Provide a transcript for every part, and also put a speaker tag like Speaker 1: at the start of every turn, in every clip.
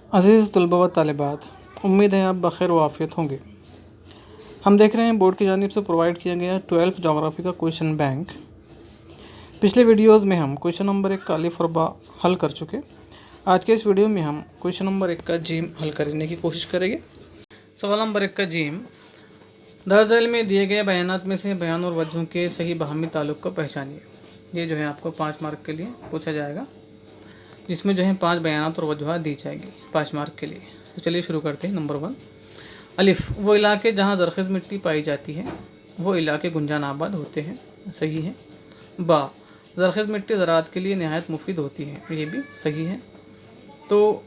Speaker 1: अज़ीज़ तलबा व तालिबात, उम्मीद है आप बख़ैर व आफ़ियत होंगे। हम देख रहे हैं बोर्ड की जानिब से प्रोवाइड किया गया 12th जोग्राफ़ी का क्वेश्चन बैंक। पिछले वीडियोस में हम क्वेश्चन नंबर 1 का अलिफ और बा हल कर चुके। आज के इस वीडियो में हम क्वेश्चन नंबर 1 का जीम हल करने की कोशिश करेंगे। सवाल नंबर 1 का जीम, दर्ज झैल में दिए गए बयानात में से बयान और वजहों के सही बाहमी ताल्लुक़ को पहचानिए। ये जो है आपको 5 मार्क के लिए पूछा जाएगा, जिसमें जो है 5 बयानात और वजूहात दी जाएगी 5 मार्क के लिए। तो चलिए शुरू करते हैं। नंबर 1, अलिफ, वो इलाके जहाँ ज़रख़ेज़ मिट्टी पाई जाती है वो इलाके गुंजान आबाद होते हैं, सही है। बा, ज़रख़ेज़ मिट्टी ज़राअत के लिए नहायत मुफीद होती है, ये भी सही है। तो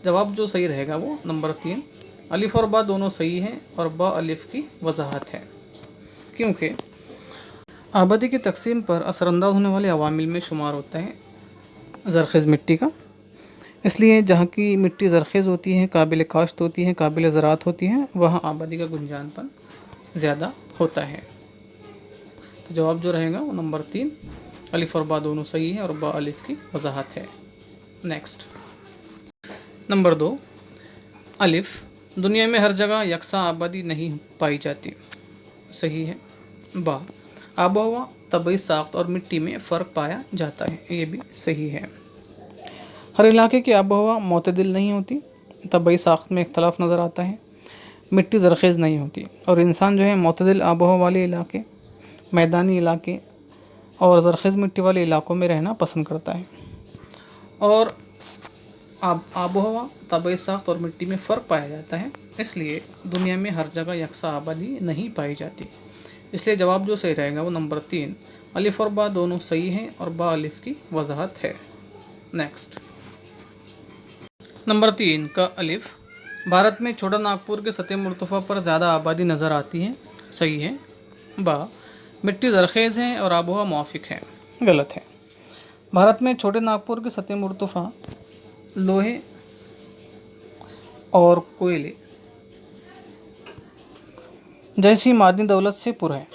Speaker 1: जवाब जो सही रहेगा वो नंबर 3, अलिफ और बा दोनों सही हैं और बा अलिफ की वजाहत है, क्योंकि आबादी की तकसीम पर असरअंदाज होने वाले अवामिल में शुमार होता है ज़रख़ेज़ मिट्टी का। इसलिए जहाँ की मिट्टी ज़रख़ेज़ होती है, काबिल काश्त होती है, काबिल ज़राअत होती है, वहाँ आबादी का गुंजानपन ज़्यादा होता है। तो जवाब जो रहेगा वो नंबर 3, अलिफ और बा दोनों सही है और बा अलिफ की वजाहत है। नेक्स्ट, नंबर 2, अलिफ, दुनिया में हर जगह यकसा आबादी नहीं पाई जाती, सही है। बा, आबो हवा, तबई साख्त और मिट्टी में फ़र्क पाया जाता है, ये भी सही है। हर इलाके की आबो हवा मोतदिल नहीं होती, तबई साख्त में इख्तलाफ नज़र आता है, मिट्टी ज़रख़ेज़ नहीं होती और इंसान जो है मोतदिल आबो हवा वाले इलाके, मैदानी इलाके और ज़रख़ेज़ मिट्टी वाले इलाकों में रहना पसंद करता है। और आबो हवा, तबई साख्त और मिट्टी में फ़र्क पाया जाता है, इसलिए दुनिया में हर जगह यकसा आबादी नहीं पाई जाती। इसलिए जवाब जो सही रहेगा वो नंबर 3, अलिफ और बा दोनों सही हैं और बा अलिफ की वजाहत है। नेक्स्ट, नंबर 3 का अलिफ, भारत में छोटा नागपुर के सतह मुर्तफ़ा पर ज़्यादा आबादी नज़र आती है, सही है। बा, मिट्टी ज़रख़ेज़ है और आबोहवा मुआफ़िक है, गलत है। भारत में छोटे नागपुर के सतह मुर्तफ़ा लोहे और कोयले जैसी मादनी दौलत से पुर है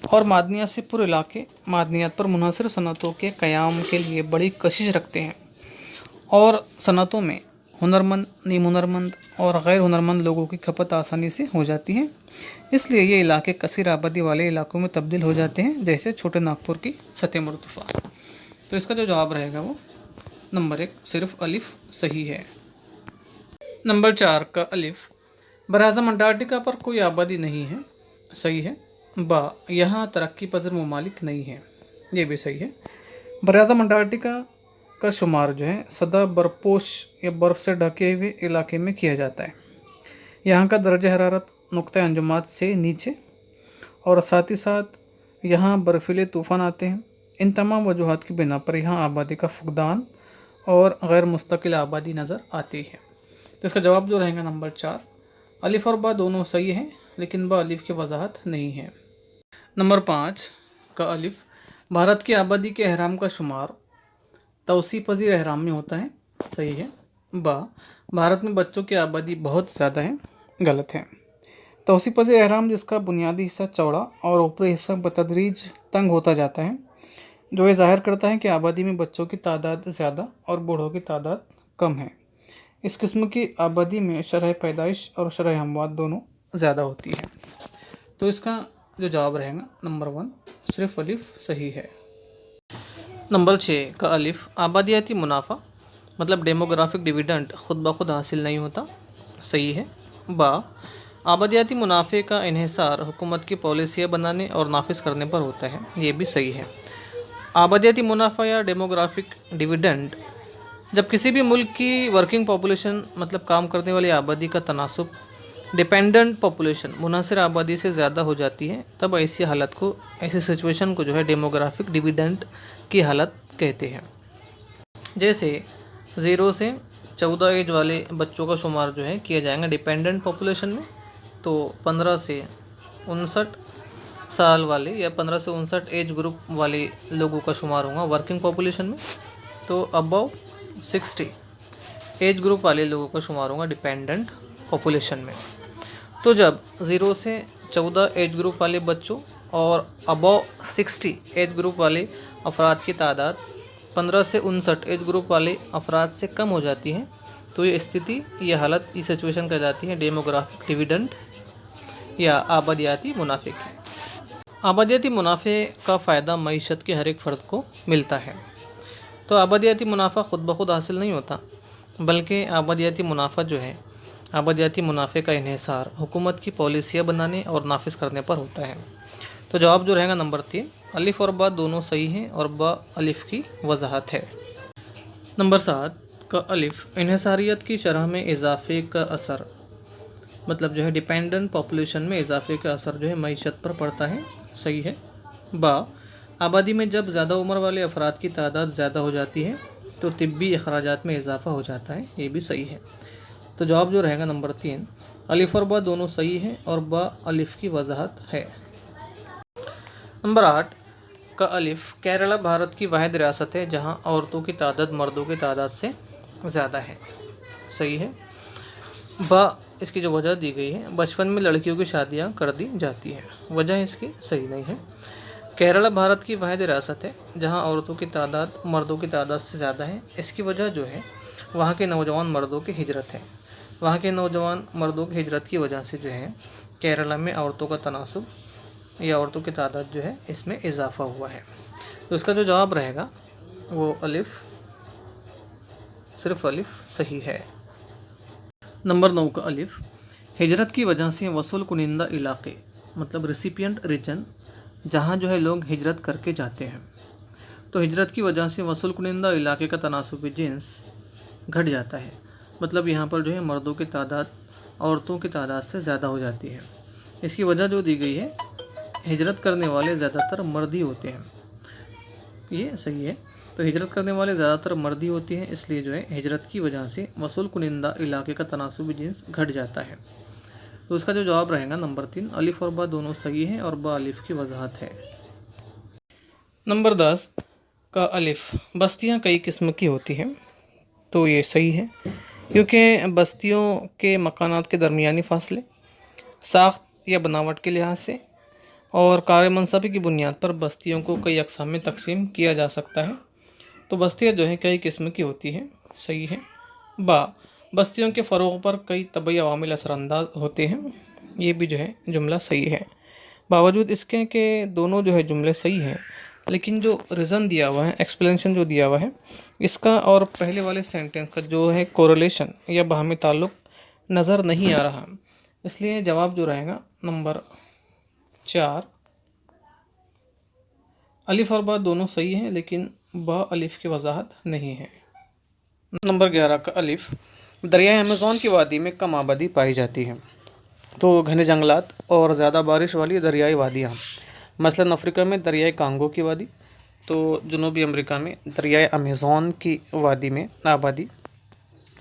Speaker 1: और मादनियात से पुर इलाके मादनियात पर मुनहसर सनतों के क़याम के लिए बड़ी कशिश रखते हैं और सनतों में हुनरमंद, नीम हुनरमंद और गैर हुनरमंद लोगों की खपत आसानी से हो जाती है। इसलिए ये इलाके कसीर आबादी वाले इलाकों में तब्दील हो जाते हैं, जैसे छोटे नागपुर की सतह मुर्तफ़ा। तो इसका जो जवाब रहेगा वो नंबर 1, सिर्फ अलिफ सही है। नंबर 4 का अलिफ, बराज़म अंटार्कटिका पर कोई आबादी नहीं है, सही है। बा, यहाँ तरक्की पज़ीर ममालिक नहीं है, ये भी सही है। बराज़म अंटार्कटिका का शुमार जो है सदा बर्फपोश या बर्फ़ से ढके हुए इलाके में किया जाता है। यहाँ का दर्जा हरारत नुक्ता अंजुमात से नीचे और साथ ही साथ यहाँ बर्फीले तूफ़ान आते हैं। इन तमाम वजूहात की बिना पर यहाँ आबादी का फुकदान और गैर मुस्तकिल आबादी नज़र आती है। तो इसका जवाब जो रहेगा नंबर 4, अलिफ और बा दोनों सही हैं, लेकिन बा अलिफ की वजाहत नहीं है। नंबर 5 का अलिफ, भारत की आबादी के अहराम का शुमार तौसी पज़ीर अहराम में होता है, सही है। बा, भारत में बच्चों की आबादी बहुत ज़्यादा है, गलत है। तौसी पज़ीर अहराम जिसका बुनियादी हिस्सा चौड़ा और ऊपरी हिस्सा बतदरीज तंग होता जाता है, जो ये ज़ाहिर करता है कि आबादी में बच्चों की तादाद ज़्यादा और बूढ़ों की तादाद कम है। इस किस्म की आबादी में शरह पैदाइश और शरह हमवात दोनों ज़्यादा होती है। तो इसका जो जवाब रहेगा नंबर 1, सिर्फ अलिफ सही है। नंबर 6 का अलिफ, आबादियाती मुनाफा मतलब डेमोग्राफिक डिविडेंड खुद ब खुद हासिल नहीं होता, सही है। बा, आबादियाती मुनाफे का इन्हिसार हुकूमत की पॉलिसियाँ बनाने और नाफिज करने पर होता है, ये भी सही है। आबादियाती मुनाफा या डेमोग्राफिक डिविडेंड जब किसी भी मुल्क की वर्किंग पॉपुलेशन मतलब काम करने वाली आबादी का तनासुब डिपेंडेंट पॉपुलेशन मुनासिर आबादी से ज़्यादा हो जाती है, तब ऐसी सिचुएशन को जो है डेमोग्राफिक डिविडेंड की हालत कहते हैं। जैसे 0 से 14 एज वाले बच्चों का शुमार जो है किया जाएगा डिपेंडेंट पॉपुलेशन में, तो 15 से 59 साल वाले या 15 से 59 एज ग्रुप वाले लोगों का शुमार होगा वर्किंग पॉपुलेशन में, तो अबव 60 एज ग्रुप वाले लोगों का शुमार होगा डिपेंडेंट पॉपुलेशन में। तो जब 0 से 14 एज ग्रुप वाले बच्चों और अबव 60 एज ग्रुप वाले अफराद की तादाद 15 से 59 एज ग्रुप वाले अफराद से कम हो जाती है, तो ये स्थिति, ये हालत, ये सिचुएशन कहलाती है डेमोग्राफिक डिविडेंड या आबादियाती मुनाफे की। आबादियाती मुनाफे का फ़ायदा मईशत के हर एक फ़र्द को मिलता है। तो आबादियाती मुनाफा ख़ुद ब खुद हासिल नहीं होता, बल्कि आबादियाती मुनाफा जो है, आबादियाती मुनाफे का इन्हिसार हुकूमत की पॉलिसियाँ बनाने और नाफिज करने पर होता है। तो जवाब जो रहेगा नंबर 3, अलिफ़ और बा दोनों सही हैं और बा अलिफ़ की वजाहत है। नंबर 7 का अलिफ़, इन्हिसारियत की शरह में इजाफे का असर, मतलब जो है डिपेंडेंट पॉपुलेशन में इजाफे का असर जो है मईशत पर पड़ता है, सही है। बा, आबादी में जब ज़्यादा उम्र वाले अफराद की तादाद ज़्यादा हो जाती है तो तिब्बी अखराजात में इजाफा हो जाता है, ये भी सही है। तो जवाब जो रहेगा नंबर 3, अलिफ़ और बा दोनों सही हैं और बा अलिफ़ की वजाहत है। नंबर 8 का अलिफ़, केरला भारत की वाहिद रियासत है जहां औरतों की तादाद मर्दों की तादाद से ज़्यादा है, सही है। बा, इसकी जो वजह दी गई है, बचपन में लड़कियों की शादियां कर दी जाती है, वजह इसकी सही नहीं है। केरला भारत की वाहिद रियासत है जहां औरतों की तादाद मर्दों की तादाद से ज़्यादा है, इसकी वजह जो है वहाँ के नौजवान मर्दों की हिजरत है। वहाँ के नौजवान मर्दों की हिजरत की वजह से जो है केरला में औरतों का तनासुब या औरतों की तादाद जो है इसमें इजाफा हुआ है। तो इसका जो जवाब रहेगा वो अलिफ़, सिर्फ अलिफ़ सही है। नंबर 9 का अलिफ़, हिजरत की वजह से वसूल कुनिंदा इलाके, मतलब रिसिपिएंट रीजन, जहाँ जो है लोग हिजरत करके जाते हैं, तो हिजरत की वजह से वसूल कुनिंदा इलाके का तनासुबी जिन्स घट जाता है, मतलब यहाँ पर जो है मर्दों की तादाद औरतों की तादाद से ज़्यादा हो जाती है। इसकी वजह जो दी गई है, हिजरत करने वाले ज़्यादातर मर्द ही होते हैं, ये सही है। तो हिजरत करने वाले ज़्यादातर मर्द ही होते हैं, इसलिए जो है हिजरत की वजह से वसूल कुनिंदा इलाके का तनासुबी जिन्स घट जाता है। तो उसका जो जवाब रहेगा नंबर 3, अलिफ़ और बा दोनों सही हैं और बा अलिफ़ की वजाहत है। नंबर 10 का अलिफ़, बस्तियाँ कई किस्म की होती हैं, तो ये सही है, क्योंकि बस्तियों के मकानात के दरमियानी फासले, साख्त या बनावट के लिहाज से और कार मनसबी की बुनियाद पर बस्तियों को कई अक़साम में तकसीम किया जा सकता है। तो बस्तियाँ जो है कई किस्म की होती हैं, सही है। बा, बस्तियों के फ़रोग़ पर कई तबई अवामिल असरानंदाज होते हैं, ये भी जो है जुमला सही है। बावजूद इसके कि दोनों जो है जुमले सही हैं, लेकिन जो रीज़न दिया हुआ है, एक्सप्लेनेशन जो दिया हुआ है, इसका और पहले वाले सेंटेंस का जो है कोरिलेशन या बाहमी ताल्लुक़ नज़र नहीं आ रहा, इसलिए जवाब जो रहेगा नंबर 4, अलिफ़ और बा दोनों सही हैं, लेकिन बा अलिफ़ की वजाहत नहीं है। नंबर 11 का अलिफ़, दरियाए अमेज़न की वादी में कम आबादी पाई जाती है, तो घने जंगलात और ज़्यादा बारिश वाली दरियाई वादियाँ, मसलन अफ्रीका में दरियाए कांगो की वादी, तो जनूबी अमेरिका में दरियाए अमेज़न की वादी में आबादी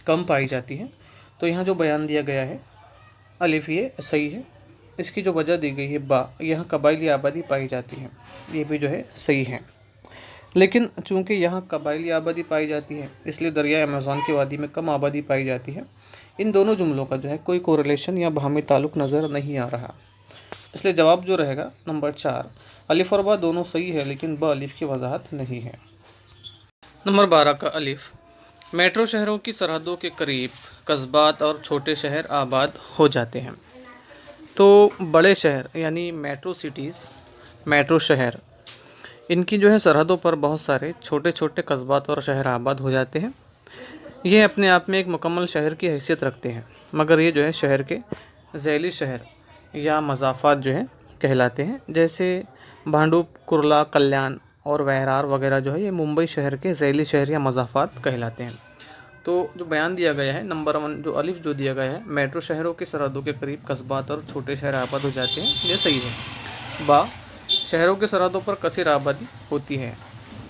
Speaker 1: कम पाई जाती है। तो यहाँ जो बयान दिया गया है अलिफ़, ये सही है। इसकी जो वजह दी गई है बा, यहाँ कबाइली आबादी पाई जाती है, ये भी जो है सही है। लेकिन चूँकि यहाँ कबाइली आबादी पाई जाती है, इसलिए दरिया अमेज़न की वादी में कम आबादी पाई जाती है। इन दोनों जुमलों का जो है कोई कोरिलेशन या बाहमी ताल्लुक़ नज़र नहीं आ रहा, इसलिए जवाब जो रहेगा नंबर 4, अलिफ़ और बा दोनों सही है, लेकिन बा अलिफ़ की वजाहत नहीं है। नंबर 12 का अलिफ़, मेट्रो शहरों की सरहदों के करीब कस्बात और छोटे शहर आबाद हो जाते हैं। तो बड़े शहर यानी मेट्रो सिटीज़, मेट्रो शहर, इनकी जो है सरहदों पर बहुत सारे छोटे छोटे कस्बात और शहर आबाद हो जाते हैं। ये अपने आप में एक मुकम्मल शहर की हैसियत रखते हैं, मगर ये जो है शहर के ज़ैली शहर या मज़ाफ़ात जो है कहलाते हैं। जैसे भांडुप, कुर्ला, कल्याण और वहरार वगैरह जो है ये मुंबई शहर के ज़ैली शहर या मज़ाफ़ात कहलाते हैं। तो जो बयान दिया गया है नंबर 1, जो अलिफ़ जो दिया गया है, मेट्रो शहरों की सरहदों के करीब कस्बात और छोटे शहर आबाद हो जाते हैं, ये सही है। बा, शहरों की सरहदों पर कसीर आबादी होती है,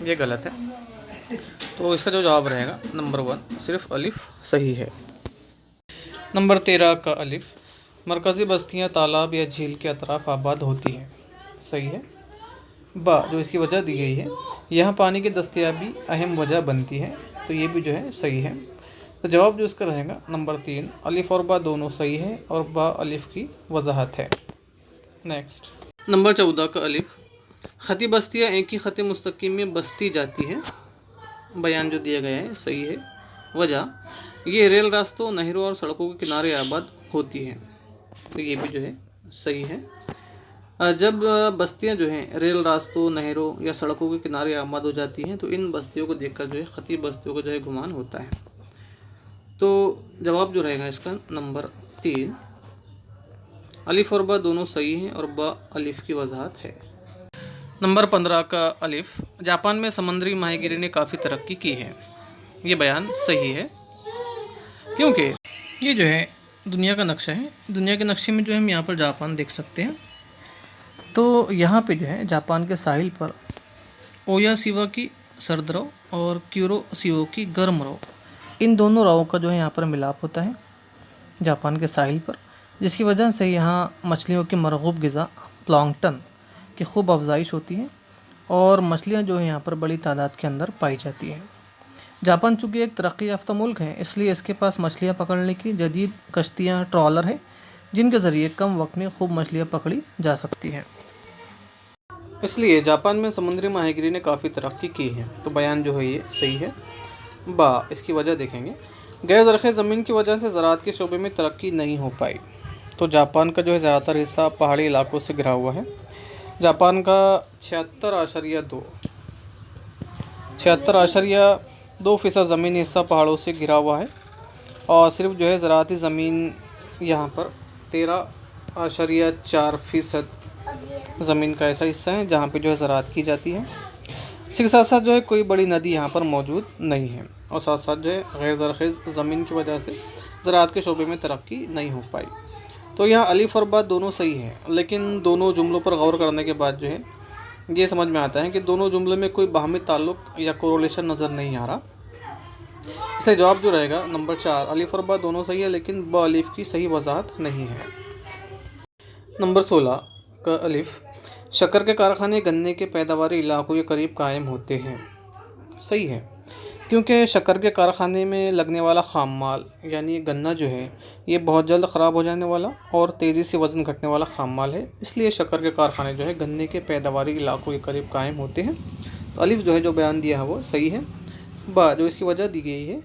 Speaker 1: ये गलत है। तो इसका जो जवाब रहेगा नंबर 1, सिर्फ अलिफ़ सही है। नंबर 13 का अलिफ़, मरकज़ी बस्तियाँ तालाब या झील के अतराफ़ आबाद होती हैं, सही है। बा, जो इसकी वजह दी गई है, यहाँ पानी की दस्तयाबी अहम वजह बनती है, तो ये भी जो है सही है। तो जवाब जो इसका रहेगा नंबर 3, अलिफ़ और बा दोनों सही है और बा अलिफ़ की वजाहत है। नेक्स्ट नंबर 14 का अलिफ़, ख़ती बस्तियाँ एक ही ख़त मुस्तक़िम में बसती जाती हैं, बयान जो दिया गया है सही है। वजह, ये रेल रास्तों, नहरों और सड़कों के किनारे आबाद होती हैं। तो ये भी जो है सही है। जब बस्तियां जो हैं रेल रास्तों, नहरों या सड़कों के किनारे आबाद हो जाती हैं तो इन बस्तियों को देखकर जो है खतीब बस्तियों को जो है गुमान होता है। तो जवाब जो रहेगा इसका नंबर 3, अलिफ और ब दोनों सही हैं और ब अलिफ की वजाहत है। नंबर 15 का अलिफ, जापान में समुद्री माहीगीरी ने काफ़ी तरक्की की है। ये बयान सही है क्योंकि ये जो है दुनिया का नक्शा है। दुनिया के नक्शे में जो है हम यहाँ पर जापान देख सकते हैं। तो यहाँ पे जो है जापान के साहिल पर ओयासिवा की सर्द रव और क्यूरोसिवो की गर्म रव, इन दोनों रावों का जो है यहाँ पर मिलाप होता है जापान के साहिल पर, जिसकी वजह से यहाँ मछलियों की मरगूब ग़िज़ा प्लैंकटन की खूब अफजाइश होती है और मछलियाँ जो है यहाँ पर बड़ी तादाद के अंदर पाई जाती हैं। जापान चूँकि एक तरक्की याफ्ता मुल्क है, इसलिए इसके पास मछलियाँ पकड़ने की जदीद कश्तियाँ ट्रॉलर है, जिनके ज़रिए कम वक्त में खूब मछलियाँ पकड़ी जा सकती हैं। इसलिए जापान में समुद्री माहीगीरी ने काफ़ी तरक्की की है। तो बयान जो है ये सही है। बा, इसकी वजह देखेंगे। गैर ज़रख़ेज़ ज़मीन की वजह से ज़राअत के शोबे में तरक्की नहीं हो पाई। तो जापान का जो है ज़्यादातर हिस्सा पहाड़ी इलाकों से घिरा हुआ है। जापान का 76.2% ज़मीनी हिस्सा पहाड़ों से घिरा हुआ है और सिर्फ जो है ज़राअती ज़मीन यहाँ पर 13.4% ज़मीन का ऐसा हिस्सा है जहाँ पे जो है ज़राअत की जाती है। इसी के साथ साथ जो है कोई बड़ी नदी यहाँ पर मौजूद नहीं है और साथ साथ जो है गैर ज़रख़ेज़ ज़मीन की वजह से ज़राअत के शोबे में तरक्की नहीं हो पाई। तो यहाँ अलिफ और बा दोनों सही हैं, लेकिन दोनों जुमलों पर गौर करने के बाद जो है ये समझ में आता है कि दोनों जुमलों में कोई बाहमी ताल्लुक़ या कोरिलेशन नज़र नहीं आ रहा। इसलिए जवाब जो रहेगा नंबर 4, अलिफ और बा दोनों सही है लेकिन ब अलिफ की सही वजाहत नहीं है। नंबर 16 का अलिफ, शक्कर के कारखाने गन्ने के पैदावारी इलाकों के करीब कायम होते हैं। सही है, क्योंकि शक्कर के कारखाने में लगने वाला खाम माल यानी गन्ना जो है ये बहुत जल्द ख़राब हो जाने वाला और तेज़ी से वज़न घटने वाला खाम माल है, इसलिए शक्कर के कारखाने जो है गन्ने के पैदावारी इलाकों के करीब कायम होते हैं। तो अलिफ जो है जो बयान दिया है वो सही है। बा, जो इसकी वजह दी गई है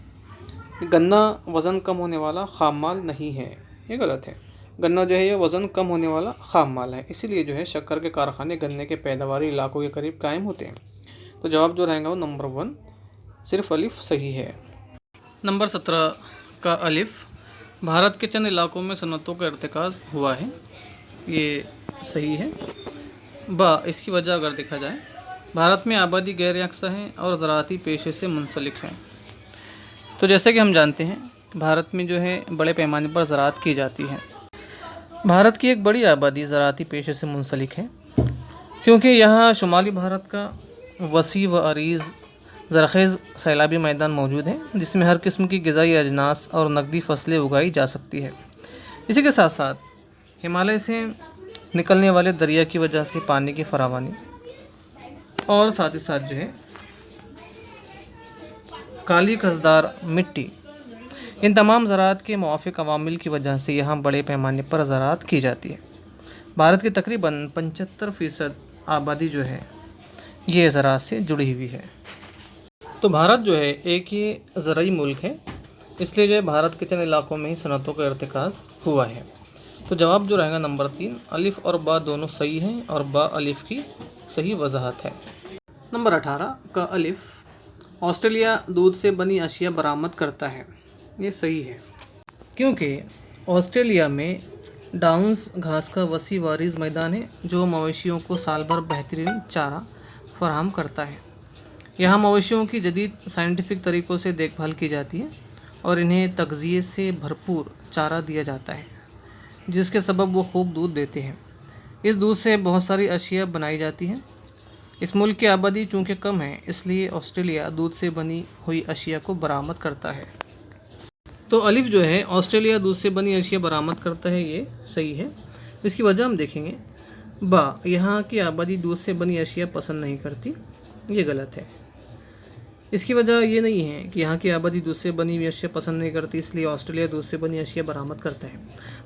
Speaker 1: कि गन्ना वज़न कम होने वाला खाम माल नहीं है, ये गलत है। गन्ना जो है ये वज़न कम होने वाला खाम माल है, इसीलिए जो है शक्कर के कारखाने गन्ने के पैदावारी इलाकों के करीब कायम होते हैं। तो जवाब जो रहेगा वो नंबर 1, सिर्फ अलिफ सही है। नंबर 17 का अलिफ, भारत के चंद इलाकों में सनतों का इर्तिकाज़ हुआ है। ये सही है। बा, इसकी वजह अगर देखा जाए, भारत में आबादी गैर यकसा है और ज़राअती पेशे से मुंसलिक है। तो जैसे कि हम जानते हैं भारत में जो है बड़े पैमाने पर ज़राअत की जाती है। भारत की एक बड़ी आबादी ज़राअती पेशे से मुंसलिक है, क्योंकि यहाँ शुमाली भारत का वसी व अरीज़ ज़रख़ेज़ सैलाबी मैदान मौजूद है, जिसमें हर किस्म की ग़िज़ाई अजनास और नकदी फसलें उगाई जा सकती है। इसी के साथ साथ हिमालय से निकलने वाले दरिया की वजह से पानी की फरावानी और साथ ही साथ जो है काली कसदार मिट्टी, इन तमाम ज़राअत के मुआफ़िक अवामिल की वजह से यहाँ बड़े पैमाने पर ज़राअत की जाती है। भारत की तकरीबन 75% आबादी जो है ये ज़राअत से जुड़ी हुई है। तो भारत जो है एक ये ज़रई मुल्क है, इसलिए जो है भारत के चंद इलाकों में ही सनतों का इर्तिकाज़ हुआ है। तो जवाब जो रहेगा नंबर 3, अलिफ और बा दोनों सही हैं और बा अलिफ की सही वजाहत है। नंबर 18 का अलिफ, ऑस्ट्रेलिया दूध से बनी अशिया बरामद करता है। ये सही है, क्योंकि ऑस्ट्रेलिया में डाउन्स घास का वसी वारिज़ मैदान है जो मवेशियों को साल भर बेहतरीन चारा फराहम करता है। यहाँ मवेशियों की जदीद साइंटिफिक तरीक़ों से देखभाल की जाती है और इन्हें तग़ज़िये से भरपूर चारा दिया जाता है, जिसके सबब वो खूब दूध देते हैं। इस दूध से बहुत सारी अशिया बनाई जाती हैं। इस मुल्क की आबादी चूँकि कम है, इसलिए ऑस्ट्रेलिया दूध से बनी हुई अशिया को बरामद करता है। तो अलिफ जो है ऑस्ट्रेलिया दूध से बनी अशिया बरामद करता है, ये सही है। इसकी वजह हम देखेंगे। बा, यहाँ की आबादी दूध से बनी अशिया पसंद नहीं करती, ये गलत है। इसकी वजह ये नहीं है कि यहाँ की आबादी दूध से बनी हुई अशिया पसंद नहीं करती, इसलिए ऑस्ट्रेलिया दूध से बनी अशिया बरामद करता है,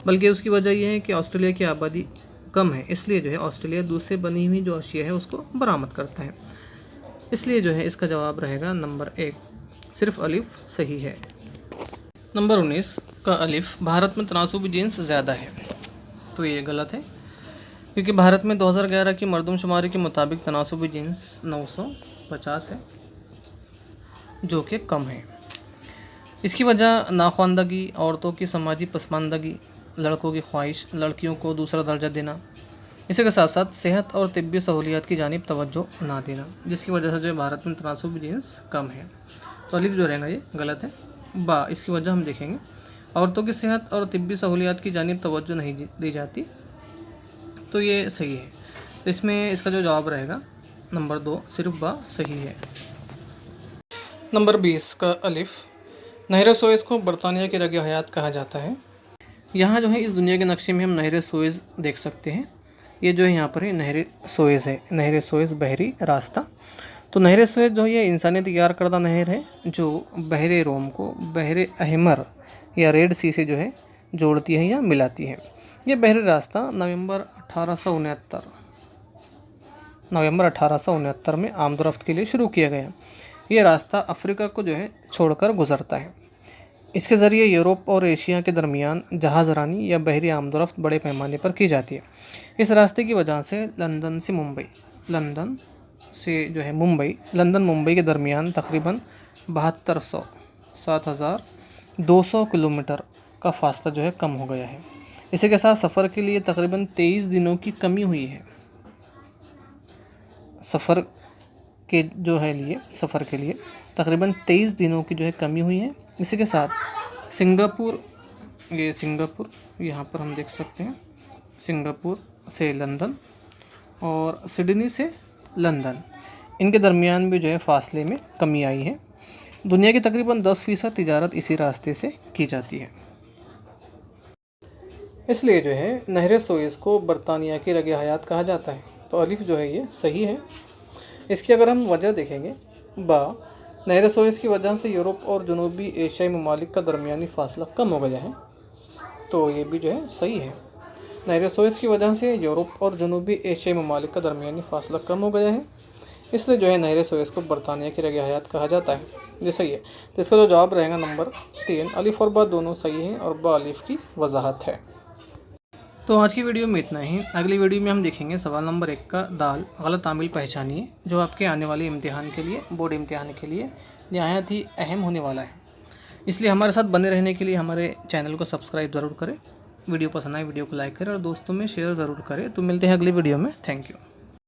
Speaker 1: बल्कि उसकी वजह यह है कि ऑस्ट्रेलिया की आबादी कम है, इसलिए जो है ऑस्ट्रेलिया दूध से बनी हुई जो अशिया है उसको बरामद करता है। इसलिए जो है इसका जवाब रहेगा नंबर 1, सिर्फ अलिफ सही है। नंबर 19 का अलिफ, भारत में तनासुबी जीन्स ज़्यादा है। तो ये गलत है, क्योंकि भारत में 2011 की मरदमशुमारी के मुताबिक तनासुबी जीन्स 950 है, जो कि कम है। इसकी वजह नाख्वानदगी, औरतों की समाजी पसमानदगी, लड़कों की ख्वाहिश लड़कियों को दूसरा दर्जा देना, इसी के साथ साथ सेहत और तिब्बी सहूलियात की जानिब तवज्जो ना देना, जिसकी वजह से जो है भारत में तनासुबी जीन्स कम है। तो अलिफ जो रहेगा ये गलत है। बा, इसकी वजह हम देखेंगे, औरतों की सेहत और तिब्बी सहूलियात की जानिब तवज्जो नहीं दी जाती, तो ये सही है। तो इसमें इसका जो जवाब रहेगा नंबर 2 सिर्फ बा सही है। नंबर 20 का अलिफ, नहर सुएज़ को बरतानिया की रग हयात कहा जाता है। यहाँ जो है इस दुनिया के नक्शे में हम नहर सुएज़ देख सकते हैं। ये जो है यहाँ पर है नहर सुएज़ है, नहर सुएज़ बहरी रास्ता। तो नहर सुएज़ जो है ये इंसानी तैयार करदा नहर है, जो बहरे रोम को बहरे अहमर या रेड सी से जो है जोड़ती है या मिलाती है। ये बहरी रास्ता नवंबर 1869 में आमदोरफ्त के लिए शुरू किया गया। ये रास्ता अफ्रीका को जो है छोड़कर गुजरता है। इसके ज़रिए यूरोप और एशिया के दरमियान जहाज़ रानी या बहरी आमदोरफ्त बड़े पैमाने पर की जाती है। इस रास्ते की वजह से लंदन मुंबई के दरमियान तकरीबन 7200 किलोमीटर का फासला जो है कम हो गया है। इसी के साथ सफ़र के लिए तकरीबन 23 दिनों की कमी हुई है। सफ़र के लिए तकरीबन 23 दिनों की जो है कमी हुई है। इसी के साथ सिंगापुर यहाँ पर हम देख सकते हैं, सिंगापुर से लंदन और सिडनी से लंदन, इनके दरमियान भी जो है फासले में कमी आई है। दुनिया की तकरीबन 10% तिजारत इसी रास्ते से की जाती है। इसलिए जो है नहर सुएज़ को बरतानिया की रग हयात कहा जाता है। तो अलिफ जो है ये सही है। इसकी अगर हम वजह देखेंगे, बा, नहर सुएज़ की वजह से यूरोप और जनूबी एशियाई ममालिक का दरमियानी फ़ासला कम हो गया है, तो ये भी जो है सही है। नहर सुएज़ की वजह से यूरोप और जनूबी एशियाई ममालिक का दरमियानी फ़ासला कम हो गया है, इसलिए जो है नहर सुएज़ को बरतानिया की रग हयात कहा जाता है। ये सही है। तो इसका जो जवाब रहेगा नंबर 3, अलिफ और बा दोनों सही हैं और बा अलिफ की वजाहत है। तो आज की वीडियो में इतना ही। अगली वीडियो में हम देखेंगे सवाल नंबर 1 का दाल गलत आमिल पहचानिए, जो आपके आने वाले इम्तिहान के लिए, बोर्ड इम्तिहान के लिए नहायत ही अहम होने वाला है। इसलिए हमारे साथ बने रहने के लिए हमारे चैनल को सब्सक्राइब ज़रूर करें। वीडियो पसंद आए वीडियो को लाइक करें और दोस्तों में शेयर ज़रूर करें। तो मिलते हैं अगली वीडियो में। Thank you.